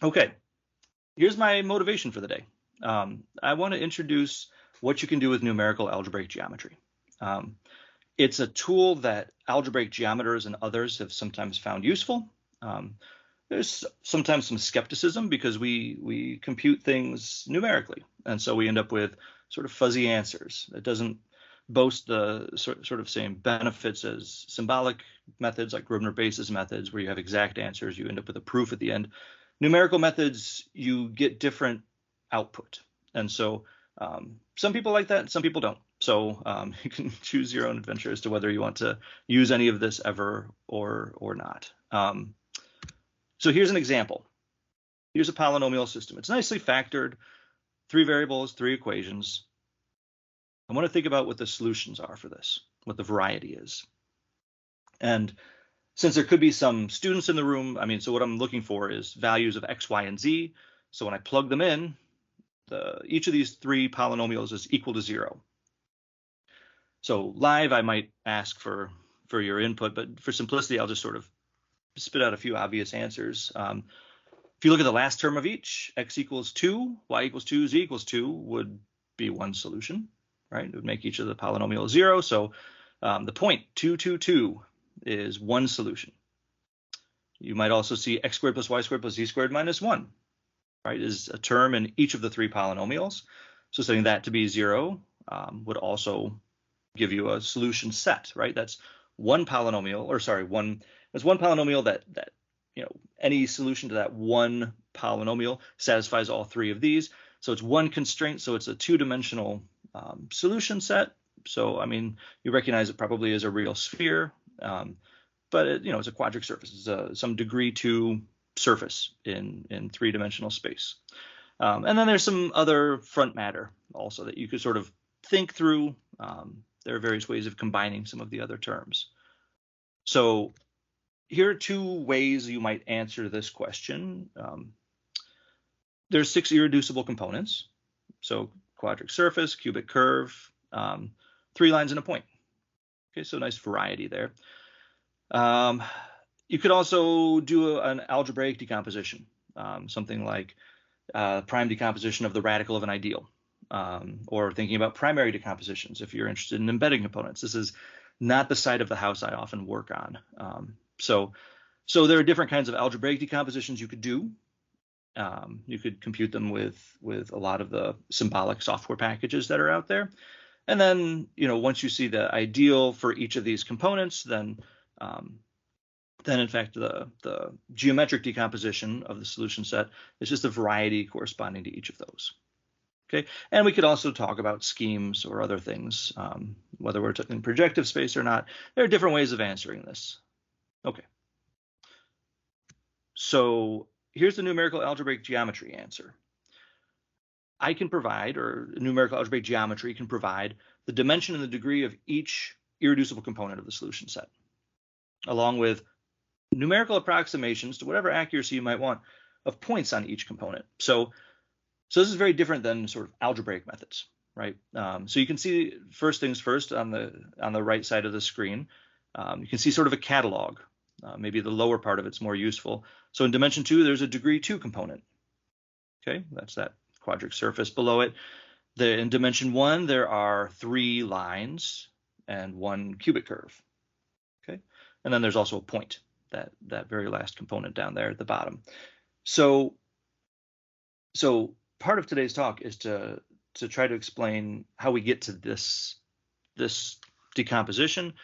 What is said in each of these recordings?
Okay, here's my motivation for the day. I want to introduce what you can do with numerical algebraic geometry. It's a tool that algebraic geometers and others have sometimes found useful. There's sometimes some skepticism because we compute things numerically, and so we end up with sort of fuzzy answers. It doesn't boast the sort of same benefits as symbolic methods like Grosvenor basis methods, where you have exact answers. You end up with a proof at the end. Numerical methods, you get different output, and so some people like that, and some people don't. So you can choose your own adventure as to whether you want to use any of this ever or not. So here's an example. Here's a polynomial system. It's nicely factored, 3 variables, 3 equations. I want to think about what the solutions are for this, what the variety is. And since there could be some students in the room, so what I'm looking for is values of x, y, and z. So when I plug them in, each of these 3 polynomials is equal to 0. So live, I might ask for your input, but for simplicity, I'll just sort of spit out a few obvious answers. If you look at the last term of each, x equals 2, y equals 2, z equals 2 would be one solution, right? It would make each of the polynomials 0. So the point 2, 2, 2 is one solution. You might also see x squared plus y squared plus z squared minus 1, right, is a term in each of the 3 polynomials. So setting that to be 0 would also give you a solution set, right? That's one polynomial, or sorry, there's one polynomial that any solution to that one polynomial satisfies all 3 of these. So it's one constraint, so it's a 2-dimensional solution set. So you recognize it probably as a real sphere, but it's a quadric surface. It's some degree 2 surface in 3-dimensional space. And then there's some other front matter also that you could sort of think through. There are various ways of combining some of the other terms. So here are 2 ways you might answer this question. There's 6 irreducible components. So quadric surface, cubic curve, 3 lines and a point. Okay, so nice variety there. You could also do an algebraic decomposition, something like prime decomposition of the radical of an ideal, or thinking about primary decompositions if you're interested in embedding components. This is not the side of the house I often work on. So there are different kinds of algebraic decompositions you could do. You could compute them with a lot of the symbolic software packages that are out there. And then, once you see the ideal for each of these components, then in fact, the geometric decomposition of the solution set is just a variety corresponding to each of those. Okay, and we could also talk about schemes or other things, whether we're in projective space or not. There are different ways of answering this. Okay, so here's the numerical algebraic geometry answer. I can provide, or numerical algebraic geometry can provide, the dimension and the degree of each irreducible component of the solution set, along with numerical approximations to whatever accuracy you might want of points on each component. So this is very different than sort of algebraic methods, right? So you can see, first things first, on the right side of the screen, you can see sort of a catalog. Maybe the lower part of it's more useful. So in dimension 2, there's a degree 2 component. Okay, that's that quadric surface below it. In dimension 1, there are 3 lines and 1 cubic curve. Okay, and then there's also a point, that very last component down there at the bottom. So part of today's talk is to try to explain how we get to this decomposition,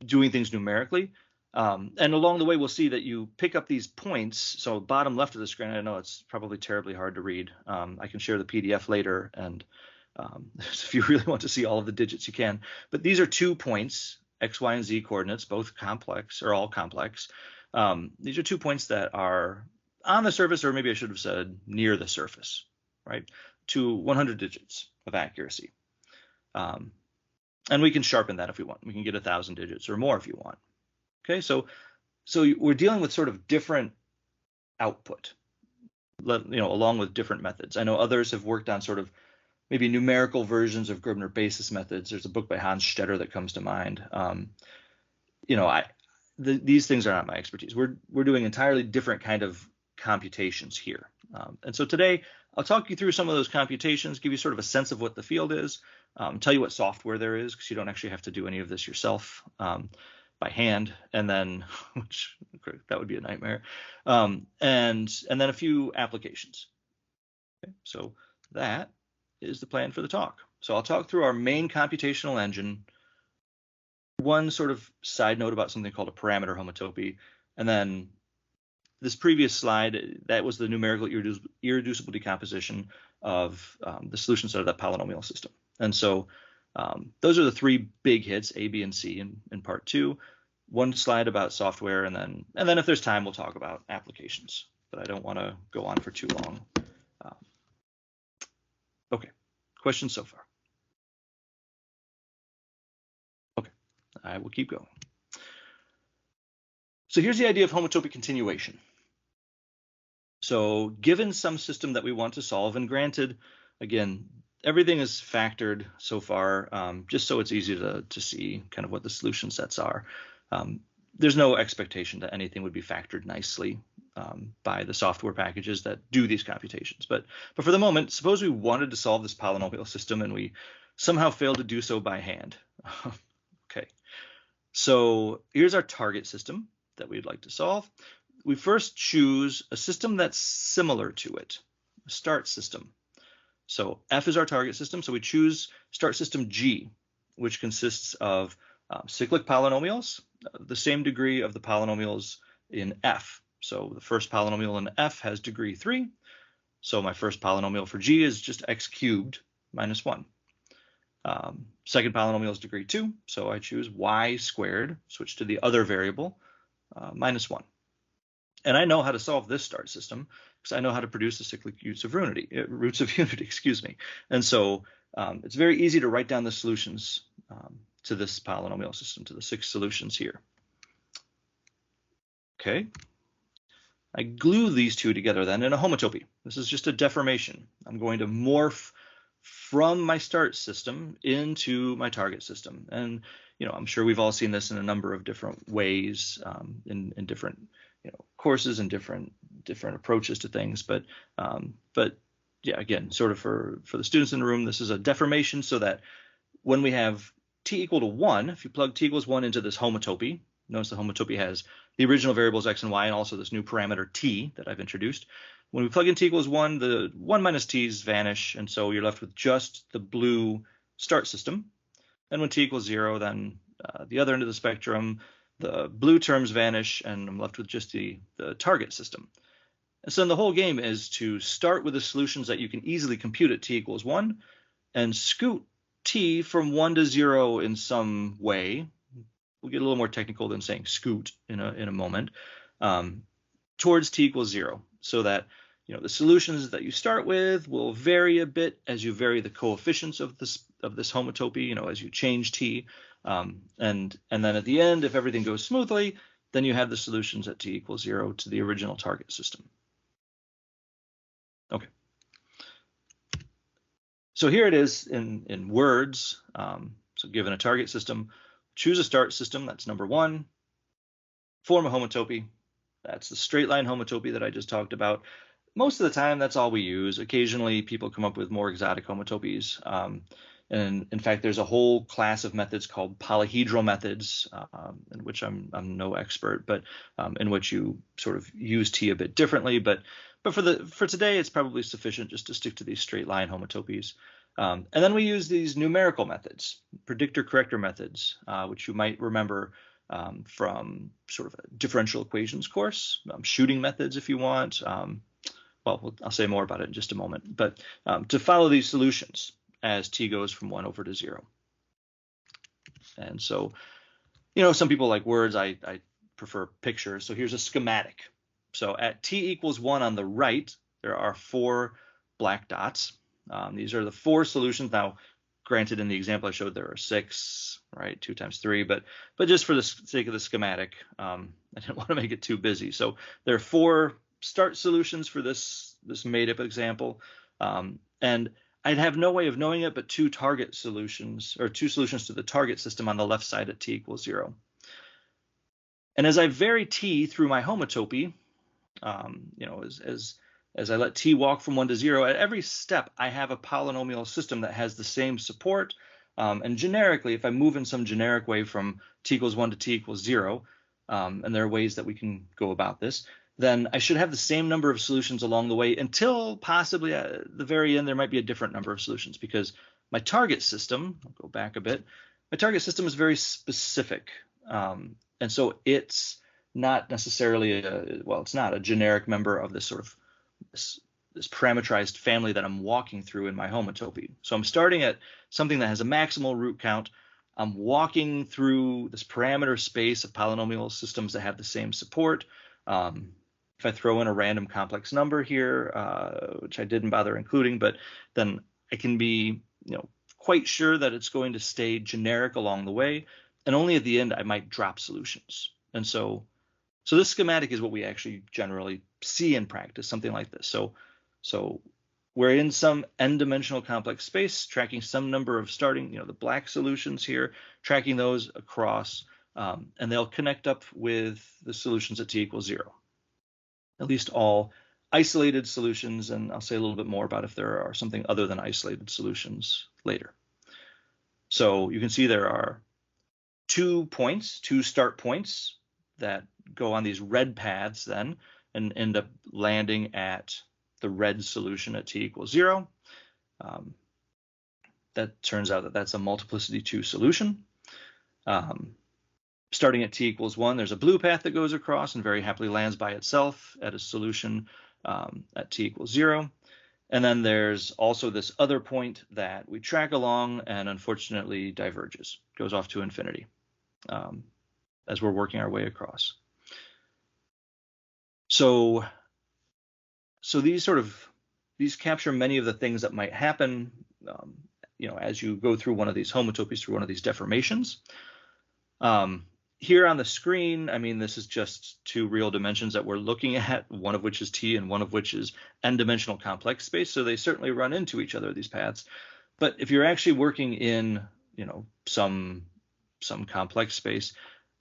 doing things numerically. And along the way, we'll see that you pick up these points. So bottom left of the screen, I know it's probably terribly hard to read. I can share the PDF later, and if you really want to see all of the digits, you can. But these are 2 points, x, y, and z coordinates, both complex, or all complex. These are 2 points that are on the surface, or maybe I should have said near the surface, right, to 100 digits of accuracy. And we can sharpen that if we want. We can get 1,000 digits or more if you want. Okay, so we're dealing with sort of different output, along with different methods. I know others have worked on sort of maybe numerical versions of Grosvenor basis methods. There's a book by Hans Stetter that comes to mind. These things are not my expertise. We're doing entirely different kind of computations here. And so today I'll talk you through some of those computations, give you sort of a sense of what the field is, tell you what software there is, because you don't actually have to do any of this yourself by hand, and then, which that would be a nightmare, and then a few applications. Okay, so that is the plan for the talk. So I'll talk through our main computational engine, one sort of side note about something called a parameter homotopy, and then this previous slide, that was the numerical irreducible decomposition of the solution set of that polynomial system. And so those are the three big hits, A, B, and C in part 2. One slide about software, and then if there's time, we'll talk about applications. But I don't want to go on for too long. Okay, questions so far? Okay, I will keep going. So here's the idea of homotopy continuation. So given some system that we want to solve, and granted, again, everything is factored so far, just so it's easy to see kind of what the solution sets are. There's no expectation that anything would be factored nicely by the software packages that do these computations. But for the moment, suppose we wanted to solve this polynomial system and we somehow failed to do so by hand. Okay, so here's our target system that we'd like to solve. We first choose a system that's similar to it, a start system. So F is our target system, so we choose start system G, which consists of cyclic polynomials, the same degree of the polynomials in F. So the first polynomial in F has degree 3. So my first polynomial for G is just x cubed minus 1. Second polynomial is degree 2. So I choose y squared, switch to the other variable, minus 1. And I know how to solve this start system because I know how to produce the cyclic roots of unity, excuse me. And so it's very easy to write down the solutions to this polynomial system, to the 6 solutions here. Okay. I glue these two together then in a homotopy. This is just a deformation. I'm going to morph from my start system into my target system. And, you know, I'm sure we've all seen this in a number of different ways in different, courses and different approaches to things. But yeah, again, sort of for the students in the room, this is a deformation so that when we have t equal to 1, if you plug t equals 1 into this homotopy, notice the homotopy has the original variables x and y and also this new parameter t that I've introduced. When we plug in t equals 1, the 1 minus t's vanish, and so you're left with just the blue start system. And when t equals 0, then the other end of the spectrum, the blue terms vanish, and I'm left with just the target system. And so then the whole game is to start with the solutions that you can easily compute at t equals 1 and scoot t from 1 to 0 in some way. We'll get a little more technical than saying scoot in a moment, towards t equals 0, so that the solutions that you start with will vary a bit as you vary the coefficients of this homotopy, as you change t, and then at the end, if everything goes smoothly, then you have the solutions at t equals 0 to the original target system. Okay. So here it is in words. So given a target system, choose a start system, that's number 1. Form a homotopy, that's the straight line homotopy that I just talked about. Most of the time, that's all we use. Occasionally, people come up with more exotic homotopies. And in fact, there's a whole class of methods called polyhedral methods, in which I'm no expert, but in which you sort of use t a bit differently. But for today, it's probably sufficient just to stick to these straight line homotopies. And then we use these numerical methods, predictor-corrector methods, which you might remember from sort of a differential equations course, shooting methods if you want. Well, I'll say more about it in just a moment. But to follow these solutions as t goes from 1 over to 0. And so, some people like words. I prefer pictures. So here's a schematic. So at t equals 1 on the right, there are 4 black dots. These are the 4 solutions. Now, granted, in the example I showed, there are 6, right? 2 times 3, but just for the sake of the schematic, I didn't want to make it too busy. So there are 4 start solutions for this made-up example, and I'd have no way of knowing it, but 2 target solutions, or 2 solutions to the target system on the left side at t equals 0. And as I vary t through my homotopy, You know, as I let t walk from 1 to 0, at every step I have a polynomial system that has the same support. And generically, if I move in some generic way from t equals 1 to t equals 0, and there are ways that we can go about this, then I should have the same number of solutions along the way until possibly at the very end there might be a different number of solutions, because my target system, I'll go back a bit, my target system is very specific. And so it's not necessarily it's not a generic member of this sort of this parameterized family that I'm walking through in my homotopy. So I'm starting at something that has a maximal root count. I'm walking through this parameter space of polynomial systems that have the same support. If I throw in a random complex number here, which I didn't bother including, but then I can be, quite sure that it's going to stay generic along the way, and only at the end I might drop solutions. And so this schematic is what we actually generally see in practice, something like this. So we're in some n-dimensional complex space, tracking some number of starting, the black solutions here, tracking those across, and they'll connect up with the solutions at t equals 0. At least all isolated solutions, and I'll say a little bit more about if there are something other than isolated solutions later. So you can see there are 2 start points that go on these red paths then and end up landing at the red solution at t equals 0. That turns out that that's a multiplicity 2 solution. Starting at t equals 1, there's a blue path that goes across and very happily lands by itself at a solution at t equals 0. And then there's also this other point that we track along and unfortunately diverges, goes off to infinity as we're working our way across. So these capture many of the things that might happen, as you go through one of these homotopies, through one of these deformations. Here on the screen, this is just 2 real dimensions that we're looking at, one of which is t and one of which is n-dimensional complex space. So they certainly run into each other, these paths. But if you're actually working in, some complex space,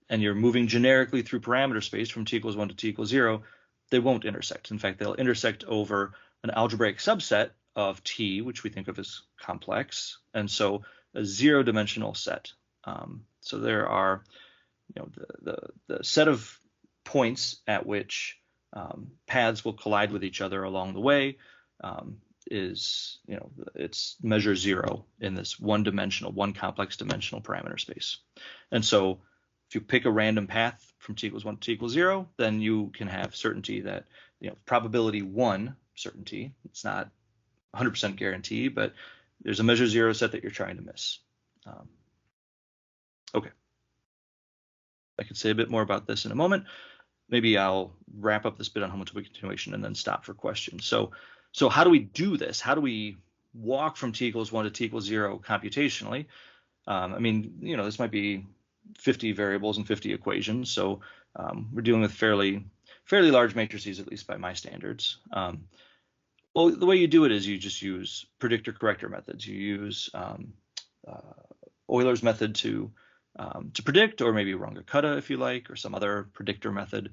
and you're moving generically through parameter space from t equals 1 to t equals 0, they won't intersect. In fact, they'll intersect over an algebraic subset of t, which we think of as complex, and so a 0-dimensional set. So there are, the set of points at which paths will collide with each other along the way is, it's measure 0 in this one complex dimensional parameter space. And so if you pick a random path from t equals 1 to t equals 0, then you can have certainty that, probability 1 certainty. It's not 100% guarantee, but there's a measure 0 set that you're trying to miss. Okay. I can say a bit more about this in a moment. Maybe I'll wrap up this bit on homotopy continuation and then stop for questions. So how do we do this? How do we walk from t equals 1 to t equals 0 computationally? This might be 50 variables and 50 equations. So we're dealing with fairly large matrices, at least by my standards. Well, the way you do it is you just use predictor-corrector methods. You use Euler's method to predict, or maybe Runge-Kutta if you like, or some other predictor method.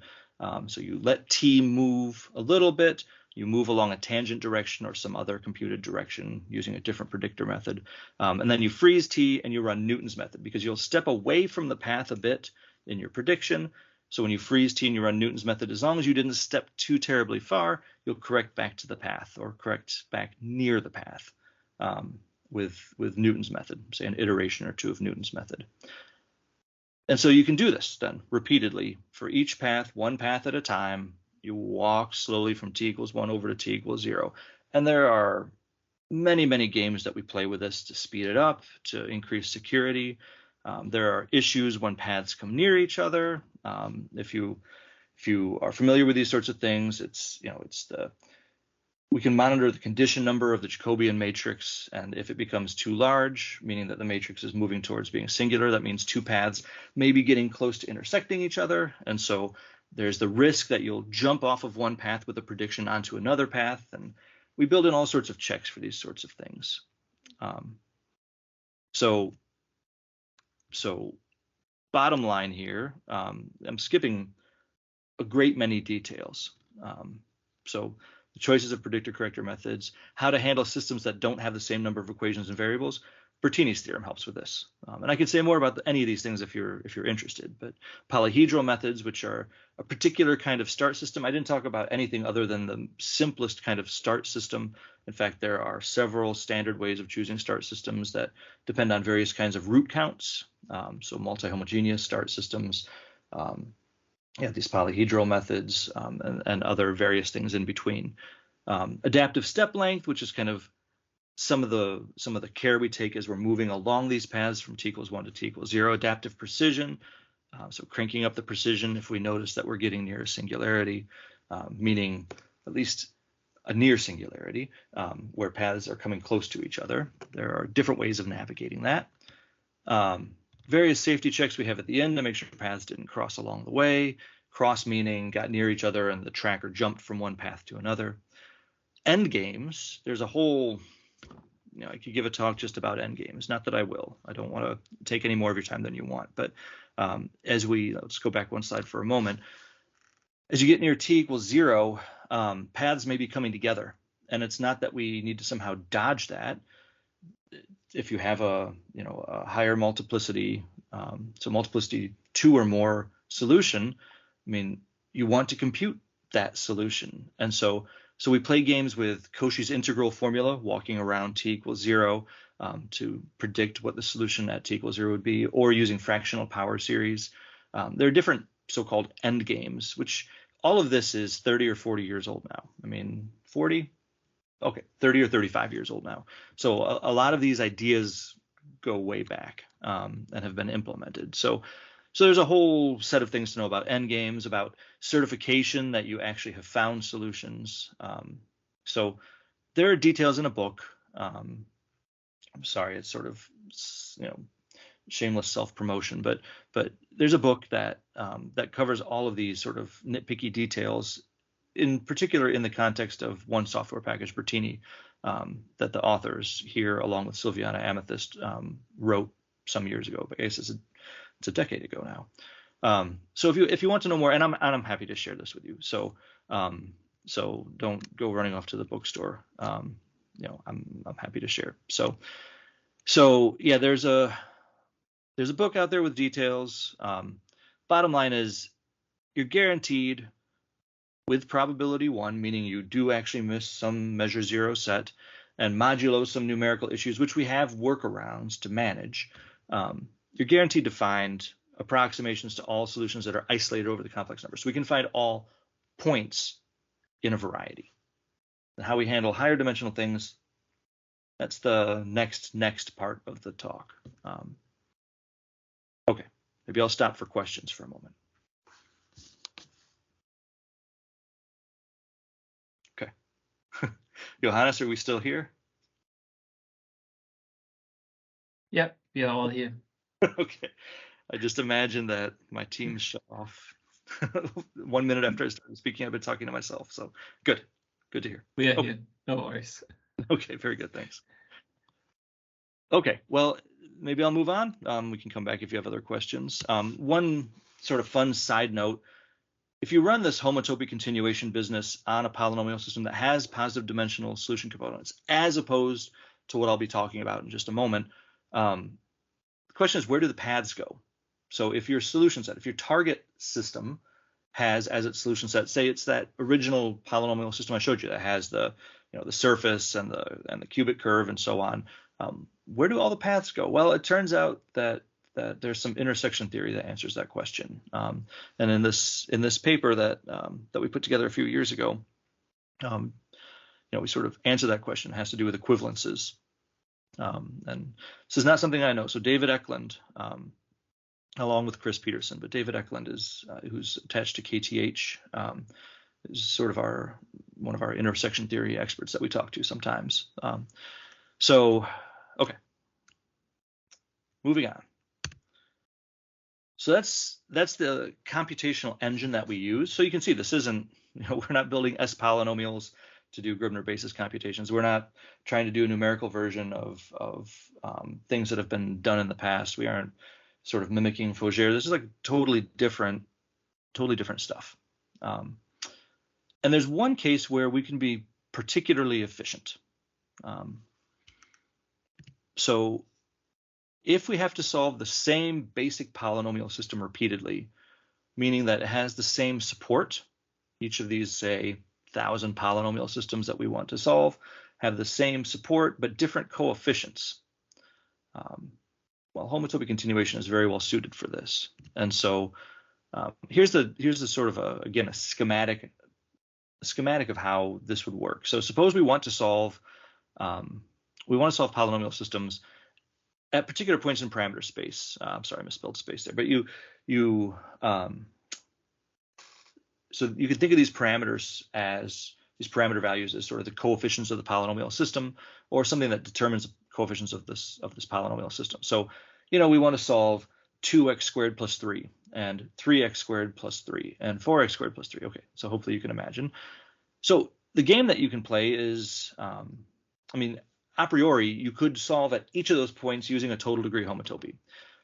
So you let t move a little bit, you move along a tangent direction or some other computed direction using a different predictor method, and then you freeze t and you run Newton's method, because you'll step away from the path a bit in your prediction. So when you freeze t and you run Newton's method, as long as you didn't step too terribly far, you'll correct back to the path, or correct back near the path with Newton's method, say an iteration or 2 of Newton's method. And so you can do this then repeatedly for each path, one path at a time. You walk slowly from t equals 1 over to t equals 0. And there are many, many games that we play with this to speed it up, to increase security. There are issues when paths come near each other. If you are familiar with these sorts of things, we can monitor the condition number of the Jacobian matrix, and if it becomes too large, meaning that the matrix is moving towards being singular, that means 2 paths may be getting close to intersecting each other, and so there's the risk that you'll jump off of one path with a prediction onto another path, and we build in all sorts of checks for these sorts of things. So bottom line here, I'm skipping a great many details. So the choices of predictor corrector methods, how to handle systems that don't have the same number of equations and variables. Bertini's theorem helps with this. And I could say more about any of these things if you're interested, but polyhedral methods, which are a particular kind of start system. I didn't talk about anything other than the simplest kind of start system. In fact, there are several standard ways of choosing start systems that depend on various kinds of root counts. So multi-homogeneous start systems, these polyhedral methods, and other various things in between. Adaptive step length, which is kind of some of the care we take as we're moving along these paths from t=1 to t=0. Adaptive precision, so cranking up the precision if we notice that we're getting near a singularity, meaning at least a near singularity, where paths are coming close to each other. There are different ways of navigating that. Various safety checks we have at the end to make sure paths didn't cross along the way. Cross meaning got near each other and the tracker jumped from one path to another. End games, there's a whole, I could give a talk just about end games. Not that I will. I don't want to take any more of your time than you want. But let's go back one slide for a moment. As you get near t=0, paths may be coming together. And it's not that we need to somehow dodge that. If you have a higher multiplicity, so multiplicity 2 or more solution, you want to compute that solution. And so we play games with Cauchy's integral formula, walking around t=0 to predict what the solution at t=0 would be, or using fractional power series. There are different so-called end games, which all of this is 30 or 40 years old now. 40? Okay, 30 or 35 years old now. So a lot of these ideas go way back and have been implemented. So there's a whole set of things to know about end games, about certification that you actually have found solutions. So there are details in a book. I'm sorry, it's sort of shameless self-promotion, but there's a book that covers all of these sort of nitpicky details, in particular in the context of one software package, Bertini, that the authors here, along with Silviana Amethyst, wrote some years ago. But I guess it's a decade ago now. So if you want to know more, and I'm happy to share this with you. So don't go running off to the bookstore. I'm happy to share. So yeah, there's a book out there with details. Bottom line is you're guaranteed with probability 1, meaning you do actually miss some measure 0 set, and modulo some numerical issues, which we have workarounds to manage. You're guaranteed to find approximations to all solutions that are isolated over the complex number. So we can find all points in a variety. And how we handle higher dimensional things, that's the next part of the talk. Okay, maybe I'll stop for questions for a moment. Okay. Johannes, are we still here? Yep, we are all here. Okay. I just imagined that my team shut off 1 minute after I started speaking. I've been talking to myself. So good to hear. We are here. No worries. Okay, very good. Thanks. Okay, well, maybe I'll move on. We can come back if you have other questions. One sort of fun side note, if you run this homotopy continuation business on a polynomial system that has positive dimensional solution components, as opposed to what I'll be talking about in just a moment, the question is, where do the paths go? So if your solution set, if your target system has as its solution set, say it's that original polynomial system I showed you that has the surface and the cubic curve and so on, where do all the paths go? Well, it turns out that there's some intersection theory that answers that question. And in this paper that we put together a few years ago, we sort of answer that question. It has to do with equivalences. And this is not something I know. So David Eklund, along with Chris Peterson, but David Eklund is who's attached to KTH, is sort of one of our intersection theory experts that we talk to sometimes. So okay, moving on. So that's the computational engine that we use. So you can see this isn't, we're not building S polynomials to do Gribner basis computations. We're not trying to do a numerical version of things that have been done in the past. We aren't sort of mimicking Fourier. This is like totally different stuff. And there's one case where we can be particularly efficient. So if we have to solve the same basic polynomial system repeatedly, meaning that it has the same support, each of these, say, 1,000 polynomial systems that we want to solve have the same support but different coefficients. Well, homotopy continuation is very well suited for this. And so here's the sort of again a schematic of how this would work. So suppose we want to solve polynomial systems at particular points in parameter space. I'm sorry, I misspelled space there. But so you can think of these parameters as these parameter values as sort of the coefficients of the polynomial system, or something that determines the coefficients of this polynomial system. So, we want to solve 2x squared plus 3 and 3x squared plus 3 and 4x squared plus 3. Okay, so hopefully you can imagine. So the game that you can play is, a priori, you could solve at each of those points using a total degree homotopy.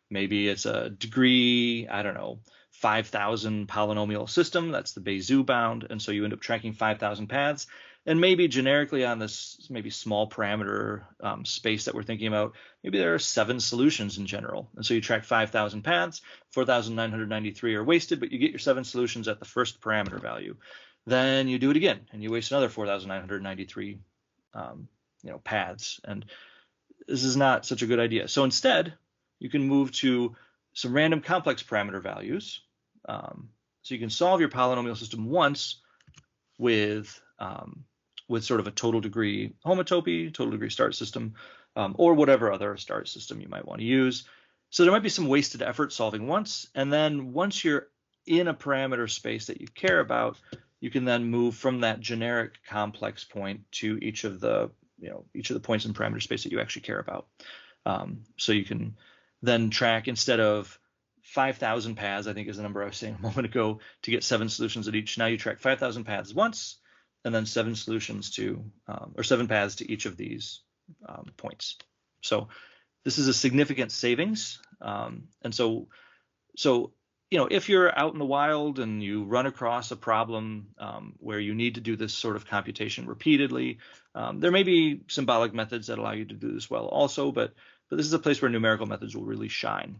Maybe it's a degree, 5,000 polynomial system. That's the Bézier bound. And so you end up tracking 5,000 paths. And maybe generically on this maybe small parameter space that we're thinking about, maybe there are 7 solutions in general. And so you track 5,000 paths, 4,993 are wasted, but you get your 7 solutions at the first parameter value. Then you do it again, and you waste another 4,993 paths. And this is not such a good idea. So instead, you can move to some random complex parameter values. So you can solve your polynomial system once with sort of a total degree homotopy, total degree start system, or whatever other start system you might want to use. So there might be some wasted effort solving once, and then once you're in a parameter space that you care about, you can then move from that generic complex point to each of the points in parameter space that you actually care about. So you can then track, instead of 5,000 paths, I think is the number I was saying a moment ago, to get 7 solutions at each. Now you track 5,000 paths once, and then 7 solutions or 7 paths to each of these points. So this is a significant savings. And so if you're out in the wild and you run across a problem where you need to do this sort of computation repeatedly, there may be symbolic methods that allow you to do this well also, but this is a place where numerical methods will really shine.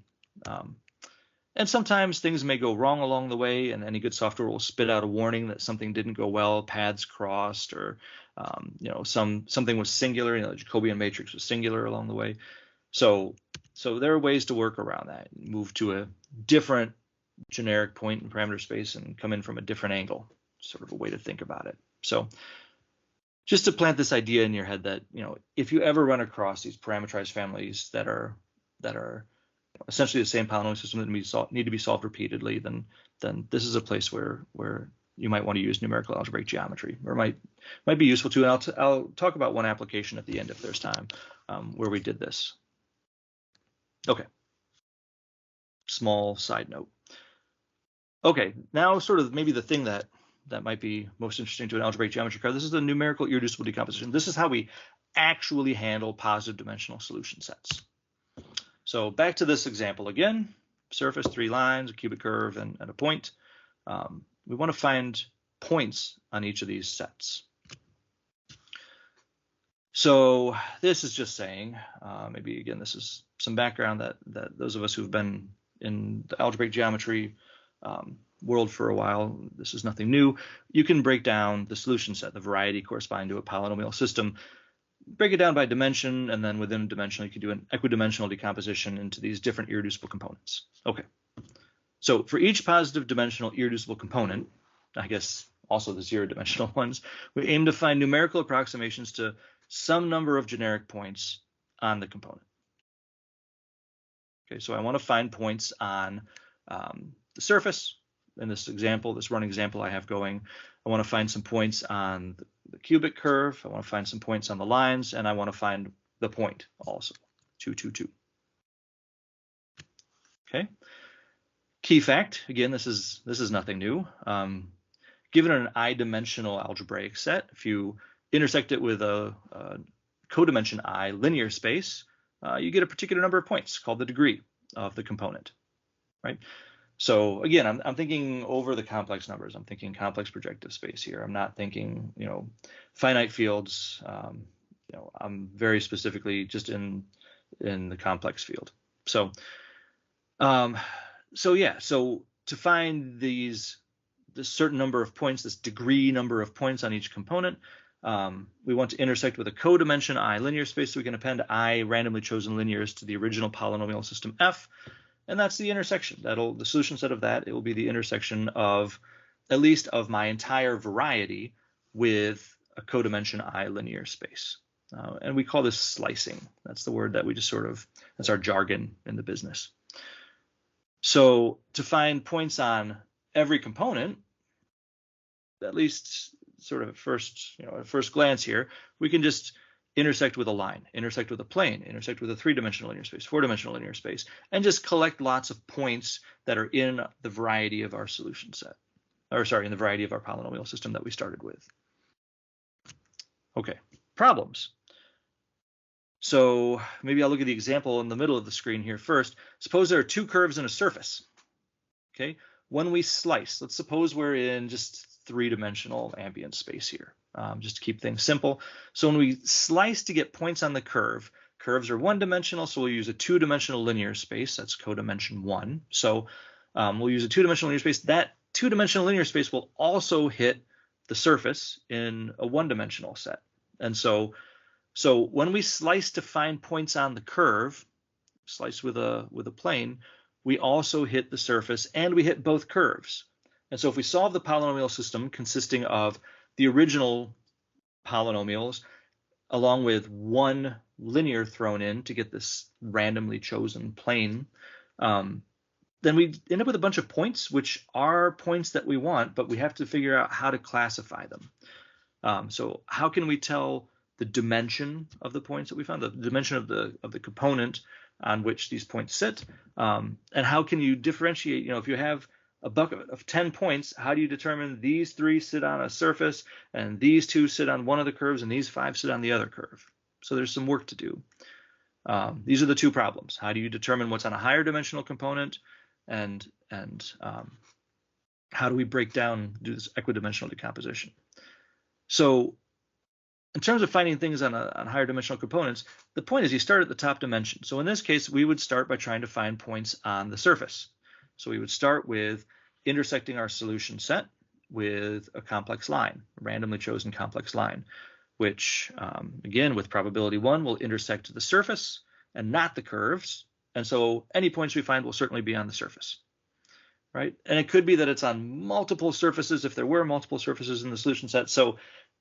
And sometimes things may go wrong along the way, and any good software will spit out a warning that something didn't go well, paths crossed, or something was singular. The Jacobian matrix was singular along the way. So there are ways to work around that. Move to a different generic point in parameter space and come in from a different angle. Sort of a way to think about it. So just to plant this idea in your head that if you ever run across these parameterized families that are essentially the same polynomial system that need to be solved repeatedly, then this is a place where you might want to use numerical algebraic geometry, or might be useful too. And I'll talk about one application at the end if there's time where we did this. Okay. Small side note. Okay, now sort of maybe the thing that might be most interesting to an algebraic geometry card. This is the numerical irreducible decomposition. This is how we actually handle positive dimensional solution sets. So back to this example again, surface, 3 lines, a cubic curve, and a point. We want to find points on each of these sets. So this is just saying, maybe again, this is some background that those of us who've been in the algebraic geometry world for a while, this is nothing new. You can break down the solution set, the variety corresponding to a polynomial system, break it down by dimension, and then within a dimension, you can do an equidimensional decomposition into these different irreducible components. Okay, so for each positive dimensional irreducible component, I guess also the 0-dimensional ones, we aim to find numerical approximations to some number of generic points on the component. Okay, so I want to find points on the surface. In this example, this running example I have going, I want to find some points on the cubic curve. I want to find some points on the lines, and I want to find the point also, 2, 2, 2. Okay. Key fact, again, this is nothing new. Given an I-dimensional algebraic set, if you intersect it with a codimension I linear space, you get a particular number of points called the degree of the component, right? So again, I'm thinking over the complex numbers. I'm thinking complex projective space here. I'm not thinking, finite fields. I'm very specifically just in the complex field. So, so to find this certain number of points, this degree number of points on each component, we want to intersect with a codimension I linear space, so we can append I randomly chosen linears to the original polynomial system F. And that's the intersection. The solution set of that, it will be the intersection of at least of my entire variety with a codimension I linear space. And we call this slicing. That's the word that we just that's our jargon in the business. So to find points on every component, at least sort of at first glance here, we can just intersect with a line, intersect with a plane, intersect with a 3-dimensional linear space, 4-dimensional linear space, and just collect lots of points that are in the variety of our solution set, in the variety of our polynomial system that we started with. Okay, problems. So maybe I'll look at the example in the middle of the screen here first. Suppose there are two curves and a surface. Okay, when we slice, let's suppose we're in just 3-dimensional ambient space here. Just to keep things simple. So when we slice to get points on the curve, curves are 1-dimensional, so we'll use a 2-dimensional linear space. That's codimension 1. So we'll use a 2-dimensional linear space. That 2-dimensional linear space will also hit the surface in a 1-dimensional set. And so when we slice to find points on the curve, slice with a plane, we also hit the surface and we hit both curves. And so if we solve the polynomial system consisting of the original polynomials along with one linear thrown in to get this randomly chosen plane, then we end up with a bunch of points, which are points that we want, but we have to figure out how to classify them. So how can we tell the dimension of the points that we found, the dimension of the component on which these points sit, and how can you differentiate, if you have a bucket of 10 points, how do you determine these 3 sit on a surface and these 2 sit on one of the curves and these 5 sit on the other curve? So there's some work to do. These are the two problems. How do you determine what's on a higher dimensional component, and how do we do this equidimensional decomposition? So in terms of finding things on higher dimensional components, the point is you start at the top dimension. So in this case, we would start by trying to find points on the surface. So we would start with intersecting our solution set with a complex line, a randomly chosen complex line, which, again, with probability 1, will intersect the surface and not the curves. And so any points we find will certainly be on the surface, right? And it could be that it's on multiple surfaces if there were multiple surfaces in the solution set. So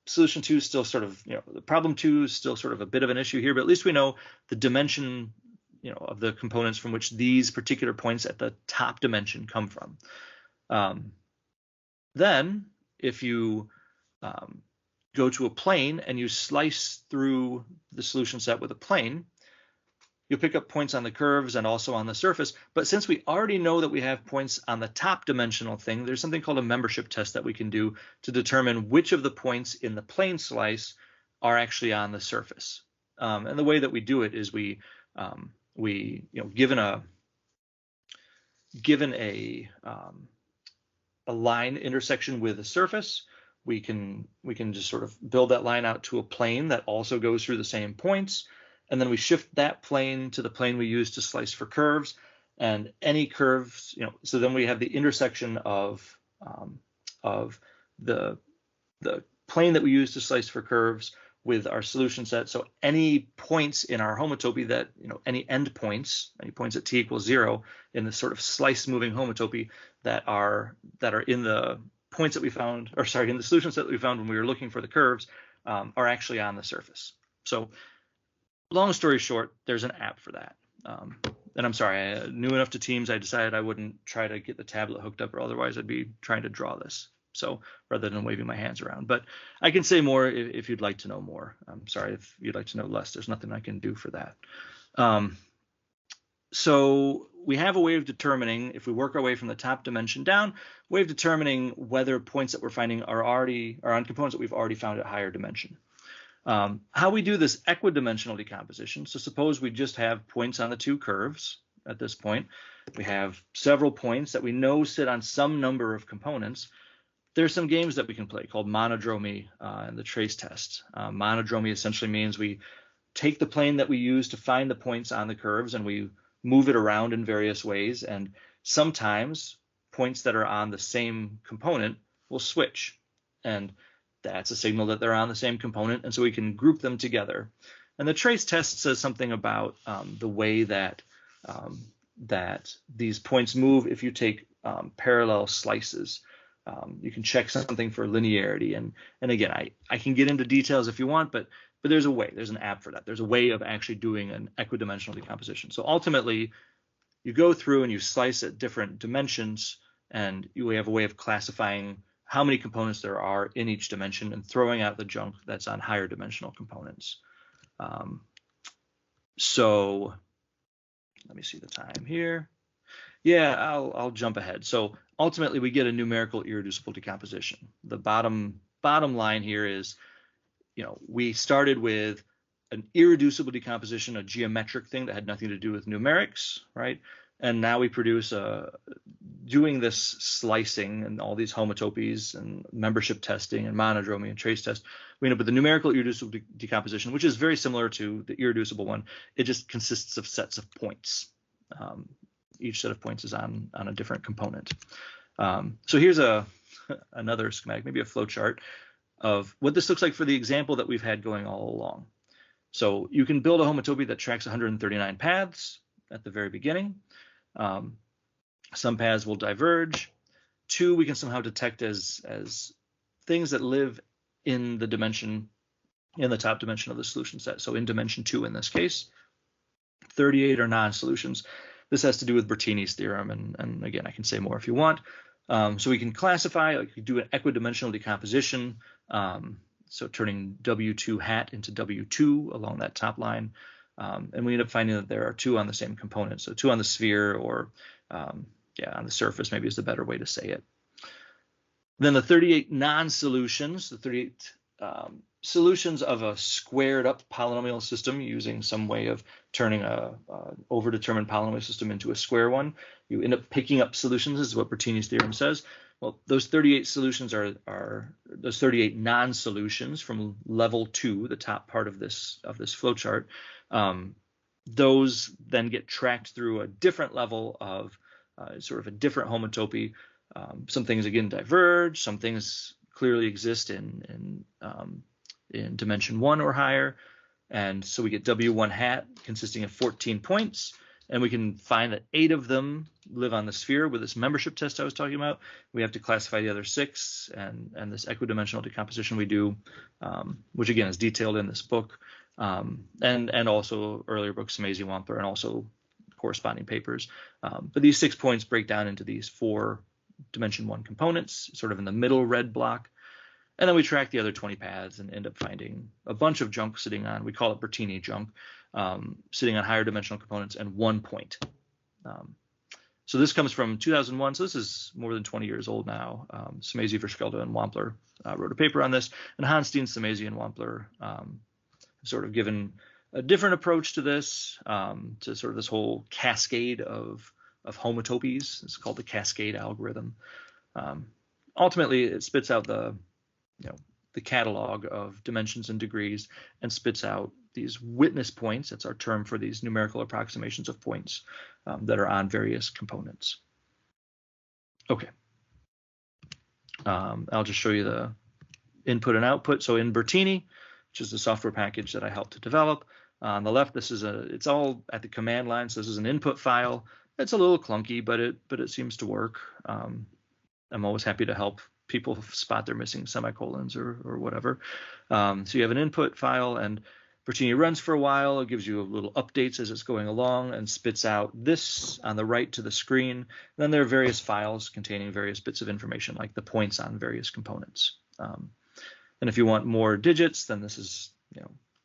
solution 2 is still the problem 2 is still sort of a bit of an issue here, but at least we know the dimension of the components from which these particular points at the top dimension come from. Then if you go to a plane and you slice through the solution set with a plane, you'll pick up points on the curves and also on the surface. But since we already know that we have points on the top dimensional thing, there's something called a membership test that we can do to determine which of the points in the plane slice are actually on the surface. And the way that we do it is given a line intersection with a surface, we can just sort of build that line out to a plane that also goes through the same points, and then we shift that plane to the plane we use to slice for curves, and any curves, so then we have the intersection of the plane that we use to slice for curves with our solution set. So any points in our homotopy that, any endpoints, any points at t equals 0 in the sort of slice moving homotopy that are in the points that we found, in the solution set that we found when we were looking for the curves, are actually on the surface. So long story short, there's an app for that. And I'm sorry, I knew enough to Teams, I decided I wouldn't try to get the tablet hooked up, or otherwise I'd be trying to draw this. So rather than waving my hands around, but I can say more if you'd like to know more. I'm sorry if you'd like to know less. There's nothing I can do for that. So we have a way of determining, if we work our way from the top dimension down, way of determining whether points that we're finding are on components that we've already found at higher dimension. How we do this equidimensional decomposition. So suppose we just have points on the two curves at this point. we have several points that we know sit on some number of components. There's some games that we can play called monodromy and the trace test. Monodromy essentially means we take the plane that we use to find the points on the curves and we move it around in various ways. And sometimes points that are on the same component will switch. And that's a signal that they're on the same component. And so we can group them together. And the trace test says something about the way that these points move if you take parallel slices. You can check something for linearity. And again, I can get into details if you want, but there's a way. There's an app for that. There's a way of actually doing an equidimensional decomposition. So ultimately, you go through and you slice at different dimensions, and you have a way of classifying how many components there are in each dimension and throwing out the junk that's on higher dimensional components. So let me see the time here. Yeah, I'll jump ahead. So ultimately, we get a numerical irreducible decomposition. The bottom line here is, we started with an irreducible decomposition, a geometric thing that had nothing to do with numerics, right? And now we produce doing this slicing and all these homotopies and membership testing and monodromy and trace test. We end up with the numerical irreducible decomposition, which is very similar to the irreducible one. It just consists of sets of points. Each set of points is on a different component. So here's another schematic, maybe a flow chart of what this looks like for the example that we've had going all along. So you can build a homotopy that tracks 139 paths at the very beginning. Some paths will diverge. 2 we can somehow detect as things that live in the dimension, in the top dimension of the solution set. So in dimension 2 in this case. 38 are non-solutions. This has to do with Bertini's theorem, and again, I can say more if you want. So we can classify, like we do an equidimensional decomposition, so turning W2 hat into W2 along that top line, and we end up finding that there are 2 on the same component, so 2 on the sphere, or on the surface maybe is the better way to say it. Then the 38 non-solutions, the 38 solutions of a squared up polynomial system using some way of turning a overdetermined polynomial system into a square one. You end up picking up solutions. This is what Bertini's theorem says. Well, those 38 solutions are those 38 non-solutions from level 2, the top part of this flowchart. Those then get tracked through a different level of sort of a different homotopy. Some things again diverge. Some things clearly exist in dimension 1 or higher, and so we get W1 hat consisting of 14 points, and we can find that 8 of them live on the sphere with this membership test I was talking about. We have to classify the other 6, and this equidimensional decomposition we do, which again is detailed in this book, and also earlier books, Samaisi, Wampler, and also corresponding papers. But these 6 points break down into these 4 dimension 1 components, sort of in the middle red block. And then we track the other 20 paths and end up finding a bunch of junk sitting on, we call it Bertini junk, sitting on higher dimensional components and 1 point. So this comes from 2001, so this is more than 20 years old now. Samaisi, Verschelde, and Wampler wrote a paper on this, and Hanstein, Samaisi, and Wampler have sort of given a different approach to this, to sort of this whole cascade of homotopies. It's called the cascade algorithm. Ultimately, it spits out the catalog of dimensions and degrees and spits out these witness points. That's our term for these numerical approximations of points that are on various components. Okay. I'll just show you the input and output. So in Bertini, which is the software package that I helped to develop, on the left, it's all at the command line. So this is an input file. It's a little clunky, but it seems to work. I'm always happy to help people spot their missing semicolons or whatever. So you have an input file, and Bertini runs for a while. It gives you little updates as it's going along and spits out this on the right to the screen. And then there are various files containing various bits of information, like the points on various components. And if you want more digits, then this is,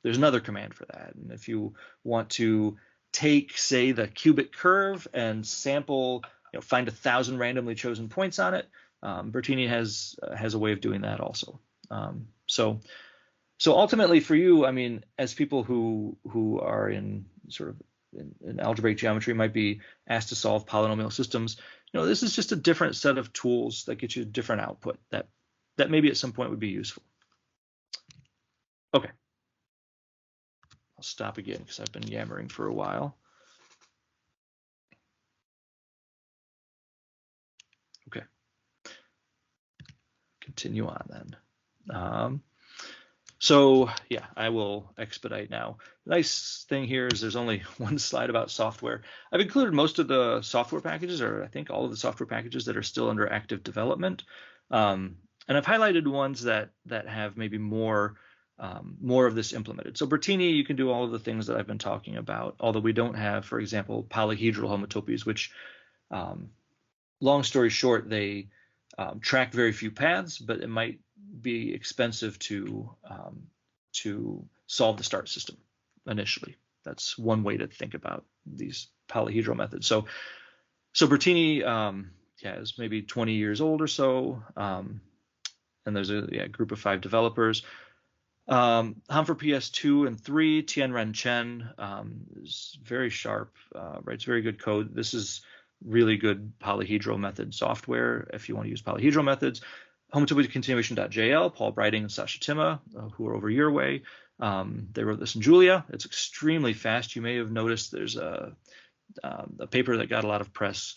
there's another command for that. And if you want to take, say, the cubic curve and sample, find 1,000 randomly chosen points on it, Bertini has a way of doing that also. So ultimately for you, I mean, as people who are in sort of in algebraic geometry might be asked to solve polynomial systems. This is just a different set of tools that get you a different output that maybe at some point would be useful. Okay. I'll stop again because I've been yammering for a while. Okay. Continue on then. So yeah, I will expedite now. The nice thing here is there's only one slide about software. I've included most of the software packages, or I think all of the software packages that are still under active development. And I've highlighted ones that have maybe more of this implemented. So Bertini, you can do all of the things that I've been talking about, although we don't have, for example, polyhedral homotopies, which, long story short, they track very few paths, but it might be expensive to solve the start system initially. That's one way to think about these polyhedral methods. So Bertini, is maybe 20 years old or so, and there's a group of 5 developers. Han for PS2 and 3, Tianren Chen is very sharp, writes very good code. This is really good polyhedral method software if you want to use polyhedral methods. Homotopy continuation.jl, Paul Breiting and Sasha Timma, who are over your way. They wrote this in Julia. It's extremely fast. You may have noticed there's a paper that got a lot of press.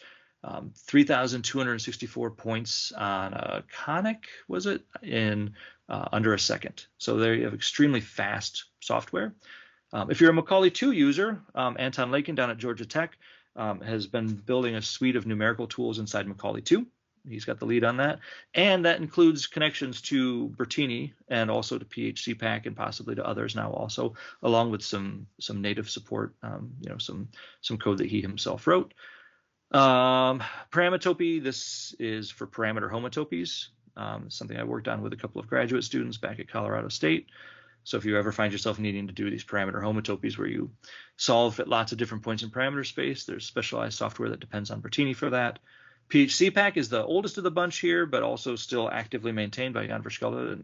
3,264 points on a conic, was it, in under a second. So there you have extremely fast software. If you're a Macaulay 2 user, Anton Lakin down at Georgia Tech has been building a suite of numerical tools inside Macaulay 2. He's got the lead on that. And that includes connections to Bertini and also to PHCPAC and possibly to others now also, along with some native support, some code that he himself wrote. Parametopy, this is for parameter homotopies, something I worked on with a couple of graduate students back at Colorado State. So if you ever find yourself needing to do these parameter homotopies where you solve at lots of different points in parameter space, there's specialized software that depends on Bertini for that. PHCPAC is the oldest of the bunch here, but also still actively maintained by Jan Verschelde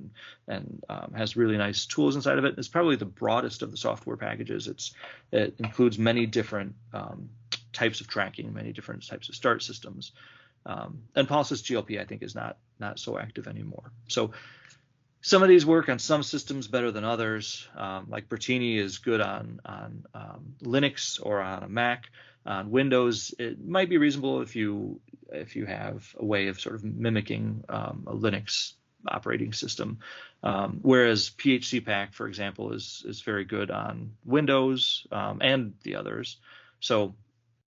and has really nice tools inside of it. It's probably the broadest of the software packages. It includes many different types of tracking, many different types of start systems. And Pulse's GLP, I think, is not so active anymore. So some of these work on some systems better than others. Like Bertini is good on Linux or on a Mac. On Windows, it might be reasonable if you have a way of sort of mimicking a Linux operating system, whereas PHCPAC, for example, is very good on Windows and the others. So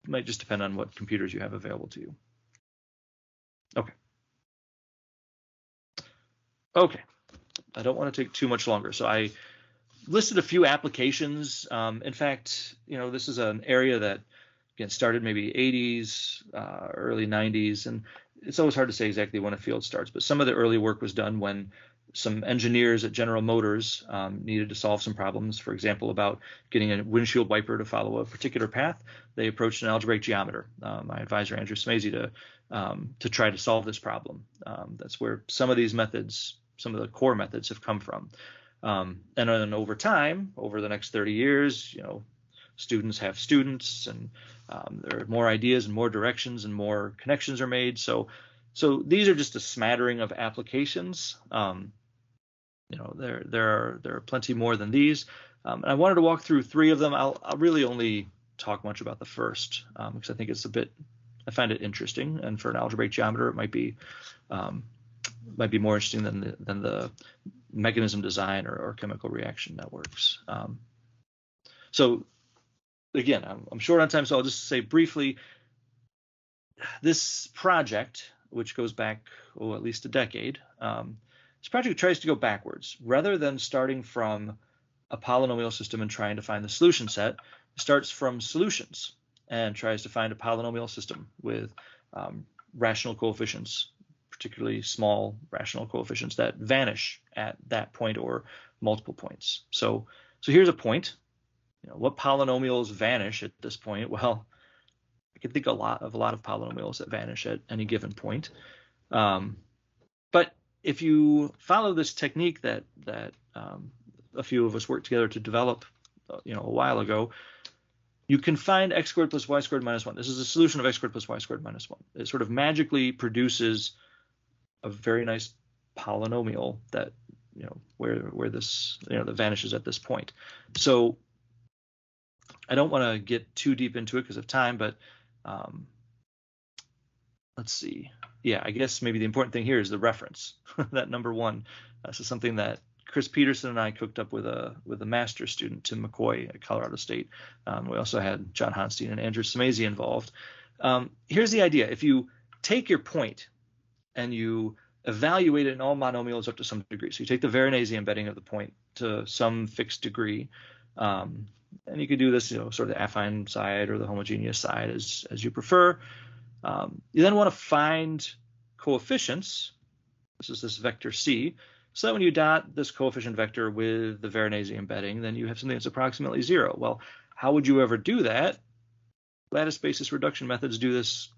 it might just depend on what computers you have available to you. Okay. I don't want to take too much longer, so I listed a few applications. In fact, this is an area that started maybe 80s, early 90s, and it's always hard to say exactly when a field starts, but some of the early work was done when some engineers at General Motors needed to solve some problems, for example, about getting a windshield wiper to follow a particular path. They approached an algebraic geometer, my advisor Andrew Smazy, to try to solve this problem. That's where some of these methods, some of the core methods have come from. And then over time, over the next 30 years, students have students, and there are more ideas and more directions and more connections are made. So these are just a smattering of applications. There are plenty more than these. And I wanted to walk through 3 of them. I'll really only talk much about the first because I think it's I find it interesting, and for an algebraic geometer, it might be more interesting than the mechanism design or chemical reaction networks. So again, I'm short on time, so I'll just say briefly, this project, which goes back, at least a decade, this project tries to go backwards. Rather than starting from a polynomial system and trying to find the solution set, it starts from solutions and tries to find a polynomial system with rational coefficients, particularly small rational coefficients that vanish at that point or multiple points. So here's a point. What polynomials vanish at this point? Well, I can think of a lot of polynomials that vanish at any given point. But if you follow this technique that a few of us worked together to develop, a while ago, you can find x squared plus y squared minus 1. This is a solution of x squared plus y squared minus 1. It sort of magically produces a very nice polynomial that, where this, that vanishes at this point. So I don't want to get too deep into it because of time, but let's see. Yeah, I guess maybe the important thing here is the reference, that number 1. This is something that Chris Peterson and I cooked up with a master's student, Tim McCoy at Colorado State. We also had John Honstein and Andrew Samazi involved. Here's the idea. If you take your point and you evaluate it in all monomials up to some degree, so you take the Veronese embedding of the point to some fixed degree, and you could do this, sort of the affine side or the homogeneous side as you prefer. You then want to find coefficients. This is this vector C. So that when you dot this coefficient vector with the Veronese embedding, then you have something that's approximately 0. Well, how would you ever do that? Lattice basis reduction methods do this,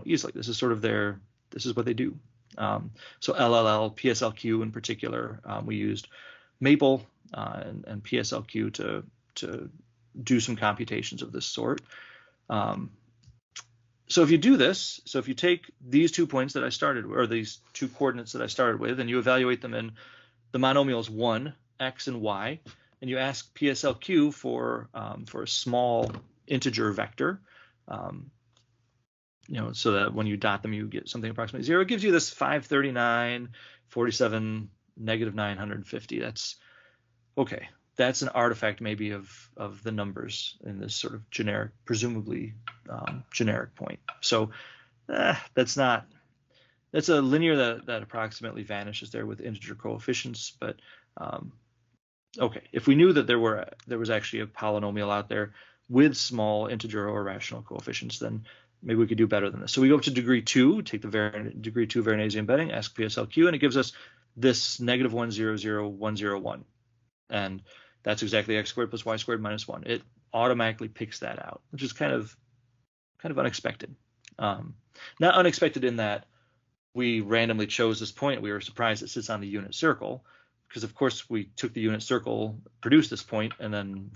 easily. This is sort of this is what they do. So LLL, PSLQ in particular, we used Maple and PSLQ to do some computations of this sort. So if you do this, so if you take these 2 points that I started, or these 2 coordinates that I started with, and you evaluate them in the monomials 1, x, and y, and you ask PSLQ for a small integer vector, so that when you dot them, you get something approximately 0. It gives you this 539, 47, negative 950. That's okay. That's an artifact maybe of the numbers in this sort of generic, presumably generic point. So that's a linear that approximately vanishes there with integer coefficients. But okay, if we knew that there was actually a polynomial out there with small integer or rational coefficients, then maybe we could do better than this. So we go up to degree 2, take the degree 2 Veronese embedding, ask PSLQ, and it gives us this negative 100,101. And that's exactly x squared plus y squared minus 1. It automatically picks that out, which is kind of unexpected. Not unexpected in that we randomly chose this point. We were surprised it sits on the unit circle, because of course we took the unit circle, produced this point, and then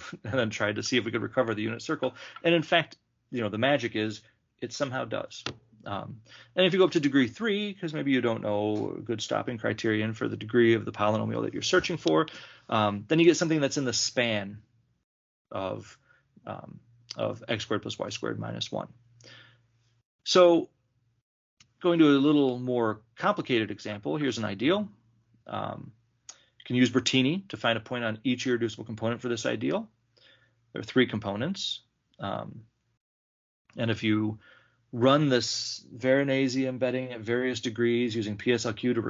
tried to see if we could recover the unit circle. And in fact, the magic is it somehow does. And if you go up to degree 3, because maybe you don't know a good stopping criterion for the degree of the polynomial that you're searching for, then you get something that's in the span of x squared plus y squared minus 1. So going to a little more complicated example, here's an ideal. You can use Bertini to find a point on each irreducible component for this ideal. There are 3 components. And if you run this Veronese embedding at various degrees using PSLQ to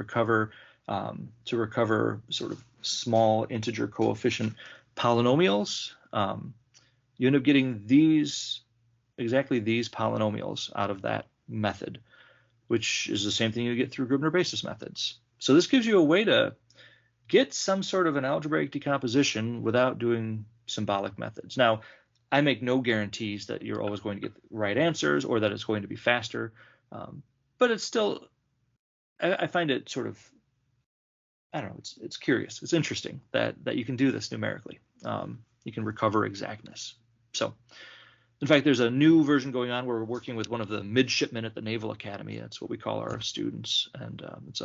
recover sort of small integer coefficient polynomials, you end up getting exactly these polynomials out of that method, which is the same thing you get through Grubner basis methods. So this gives you a way to get some sort of an algebraic decomposition without doing symbolic methods. Now, I make no guarantees that you're always going to get the right answers or that it's going to be faster, but it's still, I find it sort of, I don't know, it's curious. It's interesting that you can do this numerically. You can recover exactness. So, in fact, there's a new version going on where we're working with one of the midshipmen at the Naval Academy. That's what we call our students, and it's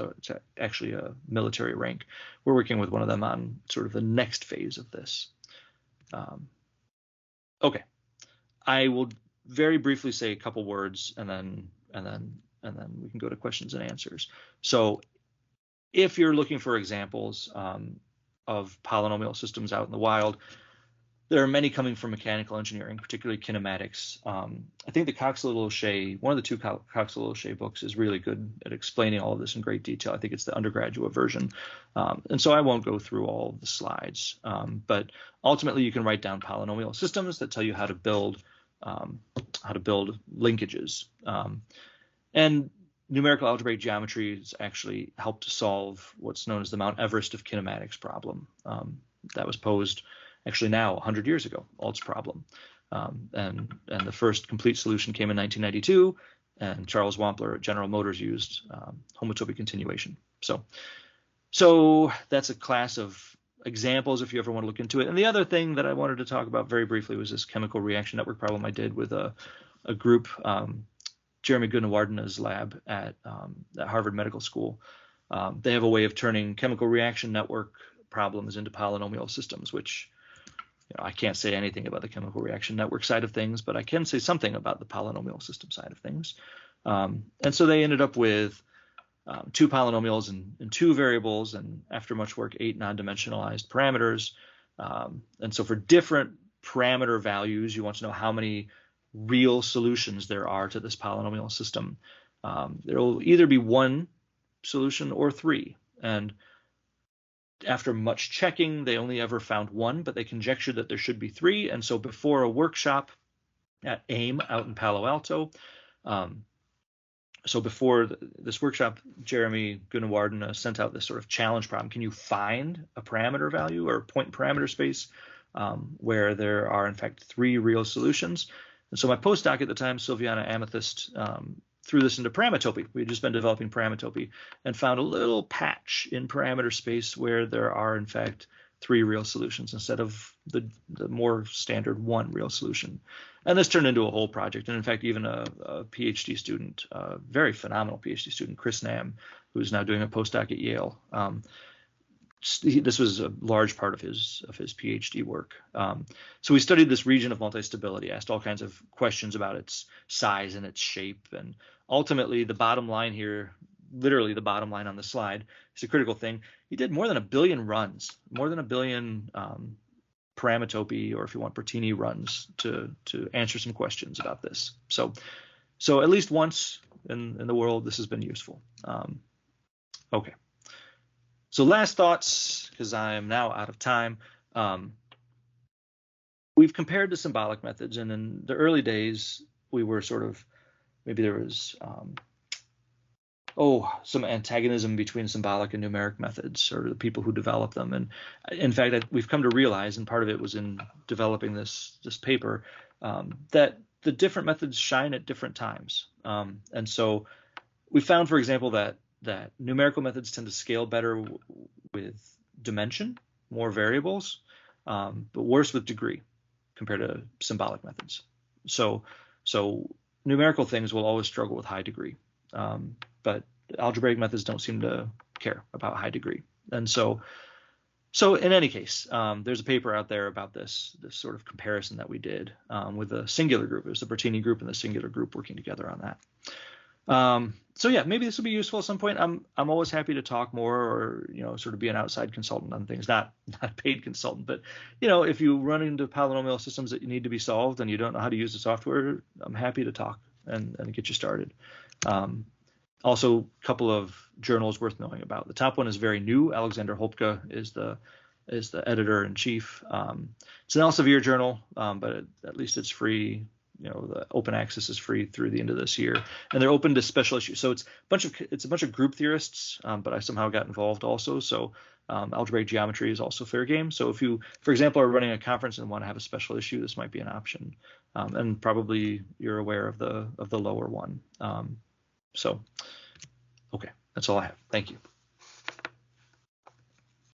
actually a military rank. We're working with one of them on sort of the next phase of this. Okay, I will very briefly say a couple words, and then we can go to questions and answers. So, if you're looking for examples of polynomial systems out in the wild, there are many coming from mechanical engineering, particularly kinematics. I think the Coxwell-O'Shea, one of the 2 Coxwell-O'Shea books, is really good at explaining all of this in great detail. I think it's the undergraduate version. And so I won't go through all of the slides. But ultimately, you can write down polynomial systems that tell you how to build linkages. And numerical algebraic geometries actually help to solve what's known as the Mount Everest of kinematics problem. That was posed actually now 100 years ago, Alt's problem. And the first complete solution came in 1992, and Charles Wampler at General Motors used homotopy continuation. So that's a class of examples if you ever want to look into it. And the other thing that I wanted to talk about very briefly was this chemical reaction network problem I did with a group, Jeremy Gunawardana's lab at Harvard Medical School. They have a way of turning chemical reaction network problems into polynomial systems, which I can't say anything about the chemical reaction network side of things, but I can say something about the polynomial system side of things. And so they ended up with 2 polynomials and 2 variables, and after much work, 8 non-dimensionalized parameters. And so for different parameter values, you want to know how many real solutions there are to this polynomial system. There will either be 1 solution or 3. And after much checking, they only ever found 1, but they conjectured that there should be 3. And so before a workshop at AIM out in Palo Alto, so before this workshop, Jeremy Gunawardana sent out this sort of challenge problem. Can you find a parameter value or point parameter space where there are, in fact, 3 real solutions? And so my postdoc at the time, Sylviana Amethyst, threw this into parametopy. We had just been developing parametopy and found a little patch in parameter space where there are, in fact, 3 real solutions instead of the more standard 1 real solution. And this turned into a whole project. And in fact, even a PhD student, a very phenomenal PhD student, Chris Nam, who's now doing a postdoc at Yale, this was a large part of his PhD work. So we studied this region of multistability, asked all kinds of questions about its size and its shape. And ultimately, the bottom line here, literally the bottom line on the slide, is a critical thing. He did more than 1 billion runs, more than 1 billion parametopy, or if you want, Bertini runs to answer some questions about this. So at least once in the world, this has been useful. Okay. So last thoughts, because I am now out of time. We've compared the symbolic methods, and in the early days, we were sort of, maybe there was some antagonism between symbolic and numeric methods, or the people who developed them. And in fact, we've come to realize, and part of it was in developing this paper, that the different methods shine at different times. And so we found, for example, that numerical methods tend to scale better with dimension, more variables, but worse with degree compared to symbolic methods. So numerical things will always struggle with high degree. But algebraic methods don't seem to care about high degree. And so in any case, there's a paper out there about this sort of comparison that we did with a singular group. It was the Bertini group and the singular group working together on that. So yeah, maybe this will be useful at some point. I'm always happy to talk more, or sort of be an outside consultant on things, not a paid consultant, but if you run into polynomial systems that you need to be solved and you don't know how to use the software, I'm happy to talk and get you started. Also, a couple of journals worth knowing about. The top one is very new. Alexander Holpka is the editor-in-chief. It's an Elsevier journal, but at least it's free. The open access is free through the end of this year, and they're open to special issues. So it's a bunch of group theorists, but I somehow got involved also. So algebraic geometry is also fair game. So if you, for example, are running a conference and want to have a special issue, this might be an option. And probably you're aware of the lower one. So, okay, that's all I have. Thank you.